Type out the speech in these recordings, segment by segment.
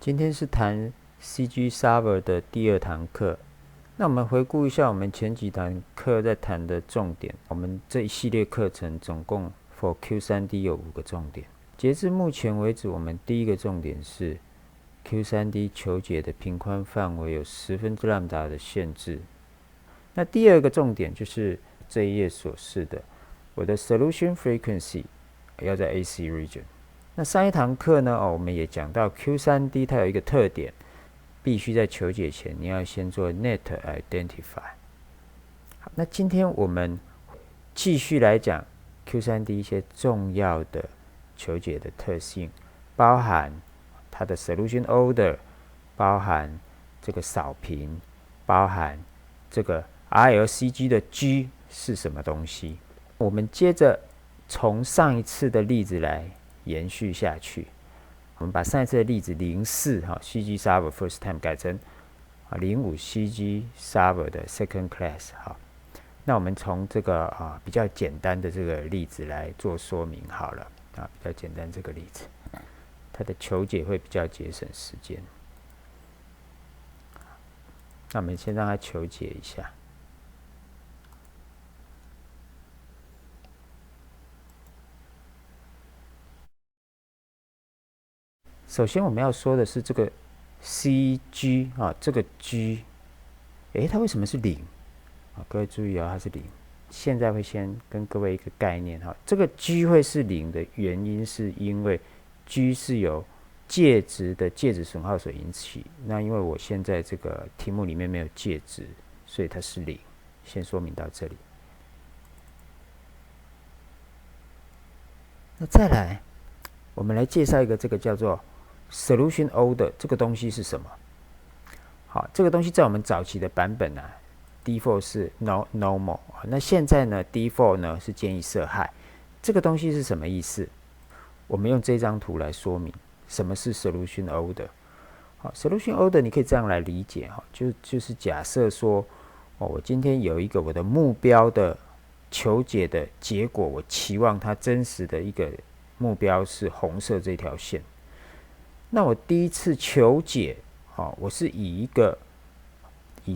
今天是谈 CG Server 的第2堂课。那我们回顾一下我们前几堂课在谈的重点。我们这一系列课程总共 for Q3D 有5个重点。截至目前为止，我们第一个重点是 Q3D 求解的频宽范围有10^λ的限制。那第二个重点就是这一页所示的，我的 Solution Frequency 要在 AC Region。那上一堂课呢，我们也讲到 Q3D 它有一个特点，必须在求解前你要先做 Net Identify。好，那今天我们继续来讲 Q3D 一些重要的求解的特性，包含它的 Solution Order， 包含这个扫频，包含这个 RLCG 的 G 是什么东西。我们接着从上一次的例子来延续下去。我们把上一次的例子04 CG Server First Time 改成05 CG Server 的 Second Class。 好，那我们从这个比较简单的这个例子来做说明好了。比较简单这个例子，它的求解会比较节省时间。那我们先让它求解一下。首先我们要说的是这个 CG 这个 G， 它为什么是0？各位注意它是0。现在会先跟各位一个概念这个 G 会是0的原因是因为 G 是由介质的介质损耗所引起。那因为我现在这个题目里面没有介质，所以它是0。先说明到这里。那再来，我们来介绍一个这个叫做 Solution Order， 这个东西是什么？好，这个东西在我们早期的版本Default 是 Normal， 那现在呢 Default 呢是建议设 High。 这个东西是什么意思？我们用这张图来说明什么是 Solution Order。 好， Solution Order 你可以这样来理解，就是假设说我今天有一个我的目标的求解的结果，我期望它真实的一个目标是红色这条线。那我第一次求解我是以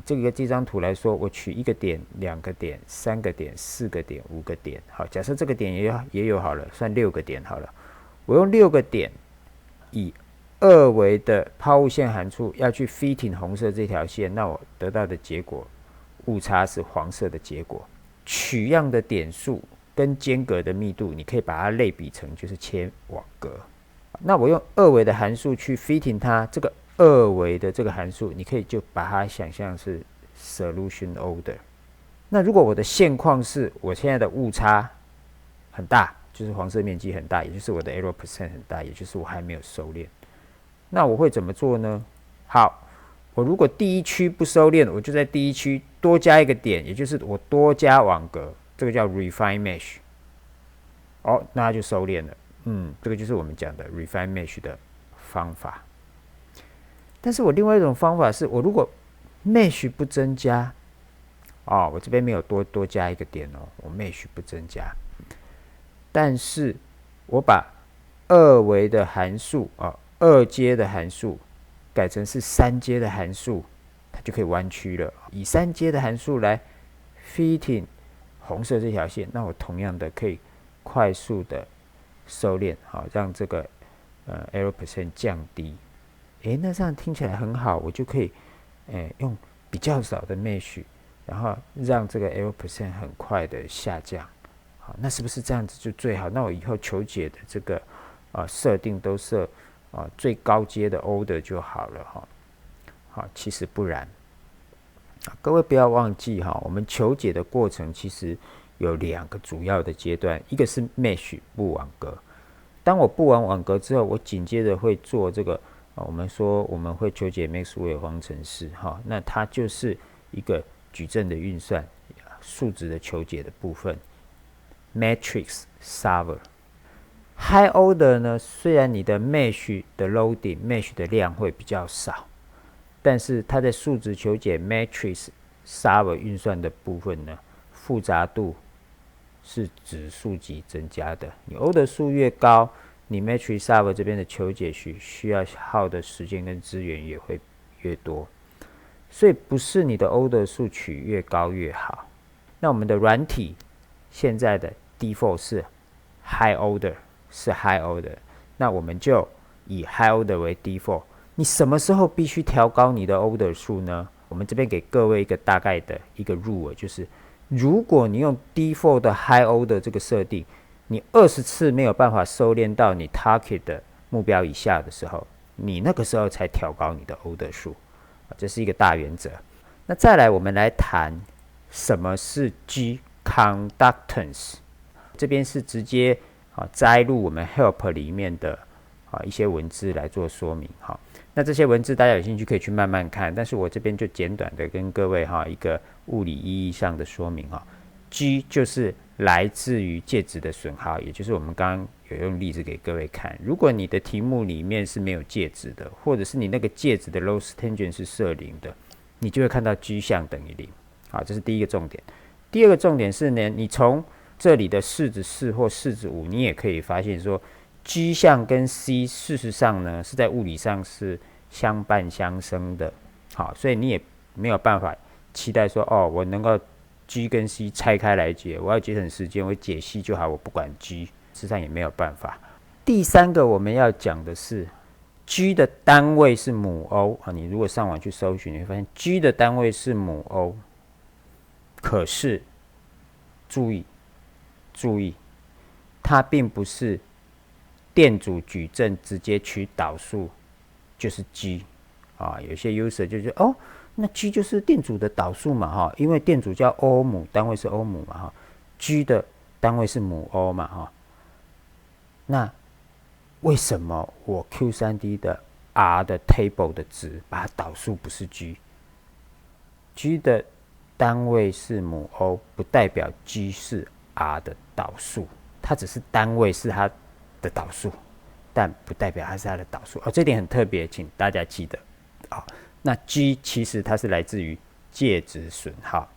这张图来说，我取1个点、2个点、3个点、4个点、5个点。好，假设这个点也有好了，算6个点好了。我用6个点以2维的抛物线函数要去 fitting 红色这条线，那我得到的结果误差是黄色的结果。取样的点数跟间隔的密度，你可以把它类比成就是切网格。那我用2维的函数去 fitting 它，这个2维的这个函数，你可以就把它想象是 solution order。 那如果我的现况是我现在的误差很大，就是黄色面积很大，也就是我的 error percent 很大，也就是我还没有收敛，那我会怎么做呢？好，我如果第一区不收敛，我就在第一区多加1个点，也就是我多加网格，这个叫 refine mesh。 那它就收敛了。这个就是我们讲的 refine mesh 的方法。但是我另外一种方法是，我如果 mesh 不增加，我这边没有多加1个点我 mesh 不增加，但是我把2维的函数2阶的函数改成是3阶的函数，它就可以弯曲了。以3阶的函数来 fitting 红色这条线，那我同样的可以快速的收敛，让这个error percent 降低。那这样听起来很好，我就可以用比较少的 mesh， 然后让这个 error percent 很快的下降。好，那是不是这样子就最好？那我以后求解的这个设定都设最高阶的 order 就好了好，其实不然。各位不要忘记我们求解的过程其实有2个主要的阶段，一个是 mesh 布网格。当我布完网格之后，我紧接着会做这个我们说我们会求解 Maxwell 方程式那它就是一个矩阵的运算，数值的求解的部分 Matrix Solver。 High Order 呢，虽然你的 Mesh 的 Loading Mesh 的量会比较少，但是它在数值求解 Matrix Solver 运算的部分呢，复杂度是指数级增加的。你 order 数越高，你 matrix solver 这边的求解需要耗的时间跟资源也会越多。所以不是你的 order 数取越高越好。那我们的软体现在的 default 是 high order， 是 high order， 那我们就以 high order 为 default。你什么时候必须调高你的 order 数呢？我们这边给各位一个大概的一个rule，就是如果你用 default 的 high order 这个设定，你20次没有办法收敛到你 target 的目标以下的时候，你那个时候才调高你的 order 数。这是一个大原则。那再来，我们来谈什么是 G conductance。这边是直接摘录我们 help 里面的一些文字来做说明。那这些文字大家有兴趣可以去慢慢看，但是我这边就简短的跟各位一个物理意义上的说明。G 就是来自于介质的损耗，也就是我们刚刚有用例子给各位看。如果你的题目里面是没有介质的，或者是你那个介质的 loss tangent 是设0的，你就会看到 G 项等于0。好，这是第一个重点。第二个重点是呢，你从这里的式子4或式子5，你也可以发现说 G 项跟 C 事实上呢是在物理上是相伴相生的。好，所以你也没有办法期待说我能够G 跟 C 拆开来解，我要节省时间，我解 C 就好，我不管 G， 事实上也没有办法。第三个我们要讲的是 G 的单位是母欧你如果上网去搜寻，你会发现 G 的单位是母欧，可是注意，它并不是电阻矩阵直接取导数就是 G 有些 user 就觉得那 G 就是电阻的导数嘛因为电阻叫欧姆，单位是欧姆嘛G 的单位是母欧嘛那为什么我 Q3D 的 R 的 table 的值把它导数不是 G 的单位是母欧，不代表 G 是 R 的导数，它只是单位是它的导数，但不代表它是它的导数这点很特别，请大家记得那 G 其实它是来自于介质损耗。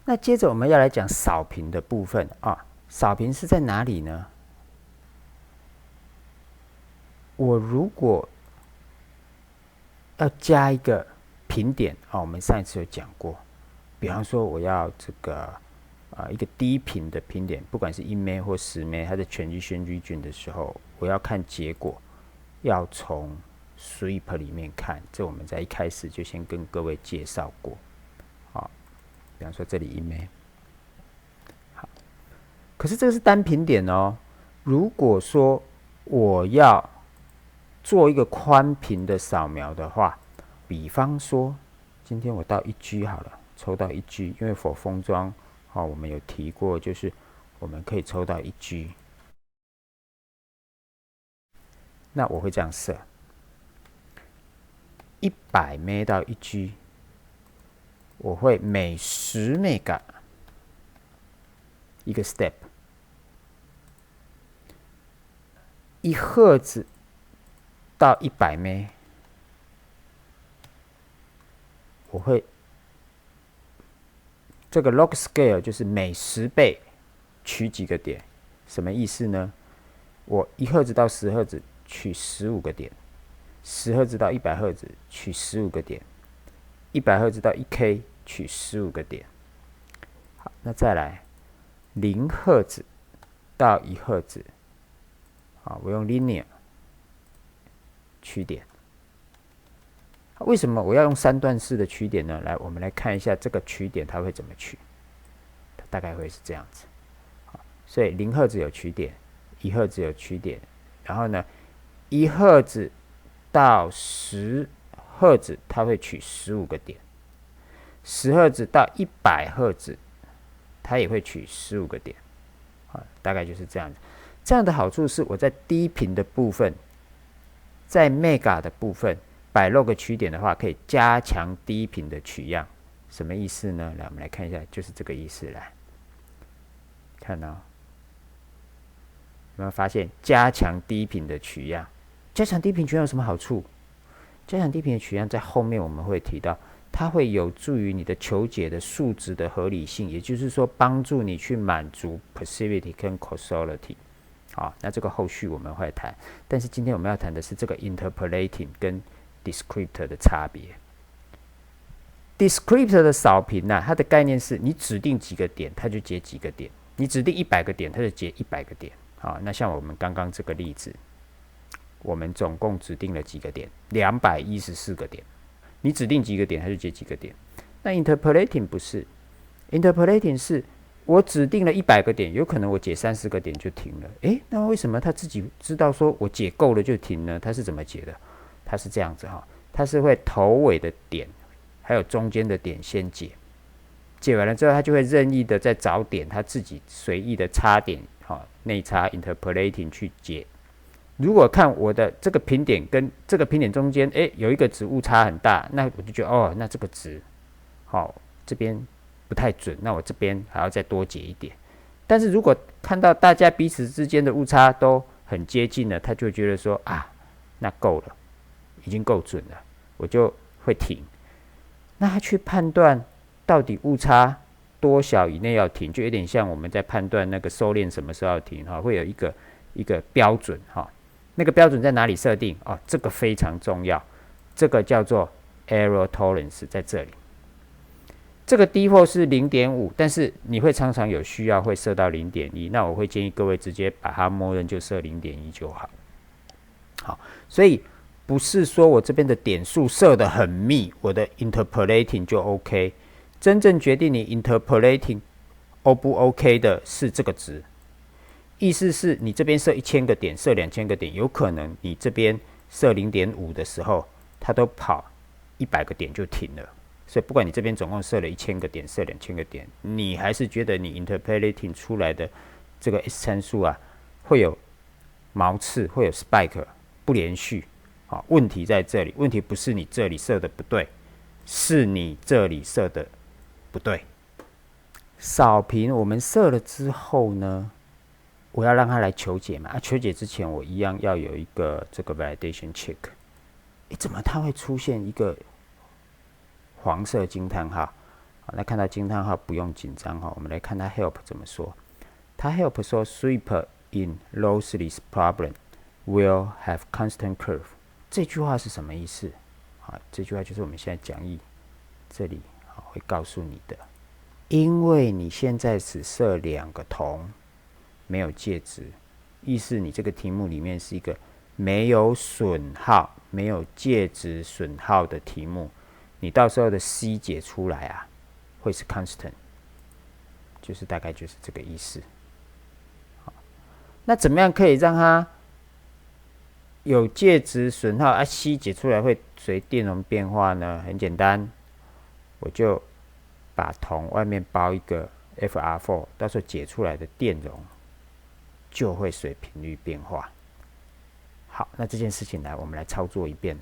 那接着我们要来讲扫频的部分扫频是在哪里呢？我如果要加一个频点我们上一次有讲过，比方说我要这个一个低频的频点，不管是1 枚或10枚，它的transition region的时候，我要看结果，要从 sweep 里面看，这我们在一开始就先跟各位介绍过比方说这里1枚，好，可是这个是单频点如果说我要做一个宽频的扫描的话，比方说今天我到1G 好了，抽到1G， 因为for封装我们有提过，就是我们可以抽到1G， 那我会这样设100 MB 到1G， 我会每10 MB 一个 step， 1赫兹到100 MB， 我会这个 log scale 就是每10倍取几个点，什么意思呢？我1赫兹到10赫兹取15个点，10赫兹到100赫兹取15个点，100赫兹到1K 取15个点。好，那再来0赫兹到1赫兹，我用 linear 取点。为什么我要用3段式的取点呢？来，我们来看一下这个取点它会怎么取，它大概会是这样子。所以0赫兹有取点，1赫兹有取点，然后呢，1赫兹到10赫兹它会取15个点，10赫兹到100赫兹它也会取15个点，大概就是这样子。这样的好处是我在低频的部分，在 mega 的部分摆 log 取点的话，可以加强低频的取样。什么意思呢？来，我们来看一下，就是这个意思。来，看到有没有发现加强低频的取样？加强低频取样有什么好处？加强低频的取样在后面我们会提到，它会有助于你的求解的数值的合理性，也就是说帮助你去满足 passivity 跟 causality。好，那这个后续我们会谈。但是今天我们要谈的是这个 interpolating 跟 descriptor 的差别。descriptor 的扫平它的概念是你指定几个点，它就解几个点；你指定100个点，它就解100个点。好，那像我们刚刚这个例子，我们总共指定了几个点？214个点。你指定几个点，它就解几个点。那 interpolating 不是 ，interpolating 是我指定了100个点，有可能我解30个点就停了。那为什么他自己知道说我解够了就停呢？他是怎么解的？他是这样子哈，他是会头尾的点还有中间的点先解，解完了之后，他就会任意的再找点，他自己随意的插点，内插 interpolating 去解。如果看我的这个平点跟这个平点中间，有一个值误差很大，那我就觉得那这个值，这边不太准，那我这边还要再多解一点。但是如果看到大家彼此之间的误差都很接近了，他就觉得说那够了，已经够准了，我就会停。那他去判断到底误差多小以内要停，就有点像我们在判断那个收敛什么时候要停，会有一个标准，那个标准在哪里设定？这个非常重要，这个叫做 error tolerance， 在这里。这个 default 是 0.5， 但是你会常常有需要会设到 0.1， 那我会建议各位直接把它默认就设 0.1 就好。好，所以不是说我这边的点数设得很密，我的 interpolating 就 OK。真正决定你 interpolating O 不 OK 的是这个值。意思是你这边设1000个点，设2000个点，有可能你这边设 0.5 的时候，它都跑100个点就停了。所以不管你这边总共设了1000个点，设2000个点，你还是觉得你 interpolating 出来的这个 S 参数会有毛刺，会有 spike， 不连续。问题在这里，问题不是你这里设的不对，是你这里设的不对。扫平我们设了之后呢，我要让它来求解嘛，求解之前我一样要有一个这个 validation check。怎么它会出现一个黄色惊叹号？那看到惊叹号不用紧张我们来看它 help 怎么说。它 help 说 sweeper in lossless problem will have constant curve。这句话是什么意思？这句话就是我们现在讲义这里会告诉你的。因为你现在只设2个同，没有介值，意思你这个题目里面是一个没有损耗、没有介值损耗的题目，你到时候的 C 解出来会是 constant， 就是大概就是这个意思。那怎么样可以让它有介质损耗C 解出来会随电容变化呢？很简单，我就把铜外面包一个 FR4， 到时候解出来的电容就会随频率变化。好，那这件事情我们来操作一遍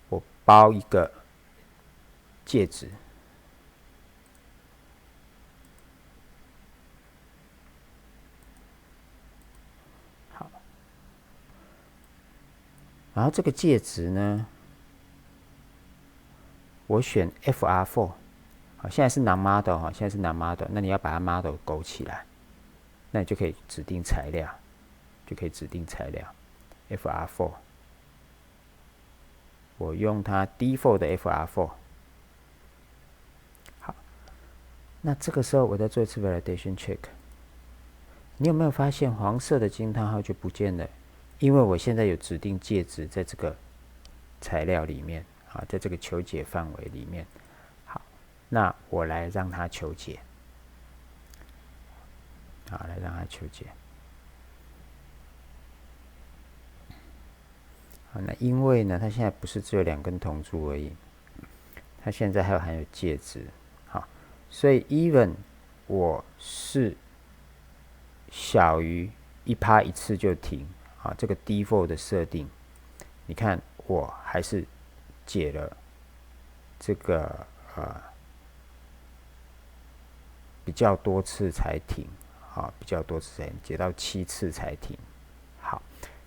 我包一个介质，好，然后这个介质呢，我选 FR4。现在是 non-model 现在是 non-model， 那你要把它 model 勾起来，那你就可以指定材料，FR4， 我用它 default 的 FR4。好，那这个时候我再做一次 validation check， 你有没有发现黄色的惊叹号就不见了？因为我现在有指定介质在这个材料里面在这个求解范围里面。那我来让它求解，来让它求解。好，那因为呢，它现在不是只有2根铜柱而已，它现在还有含有介质，好，所以 even 我是小于1%一次就停，这个 default 的设定，你看我还是解了这个比较多次才停，比较多次才停，解到7次才停。好，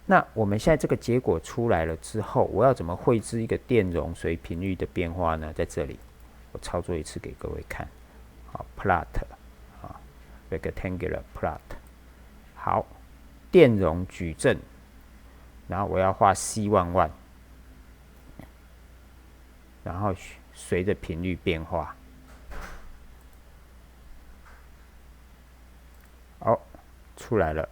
那我们现在这个结果出来了之后，我要怎么绘制一个电容随频率的变化呢？在这里，我操作一次给各位看。plot，rectangular plot。好，电容矩阵，然后我要画 C11，然后随着频率变化。好，出来了。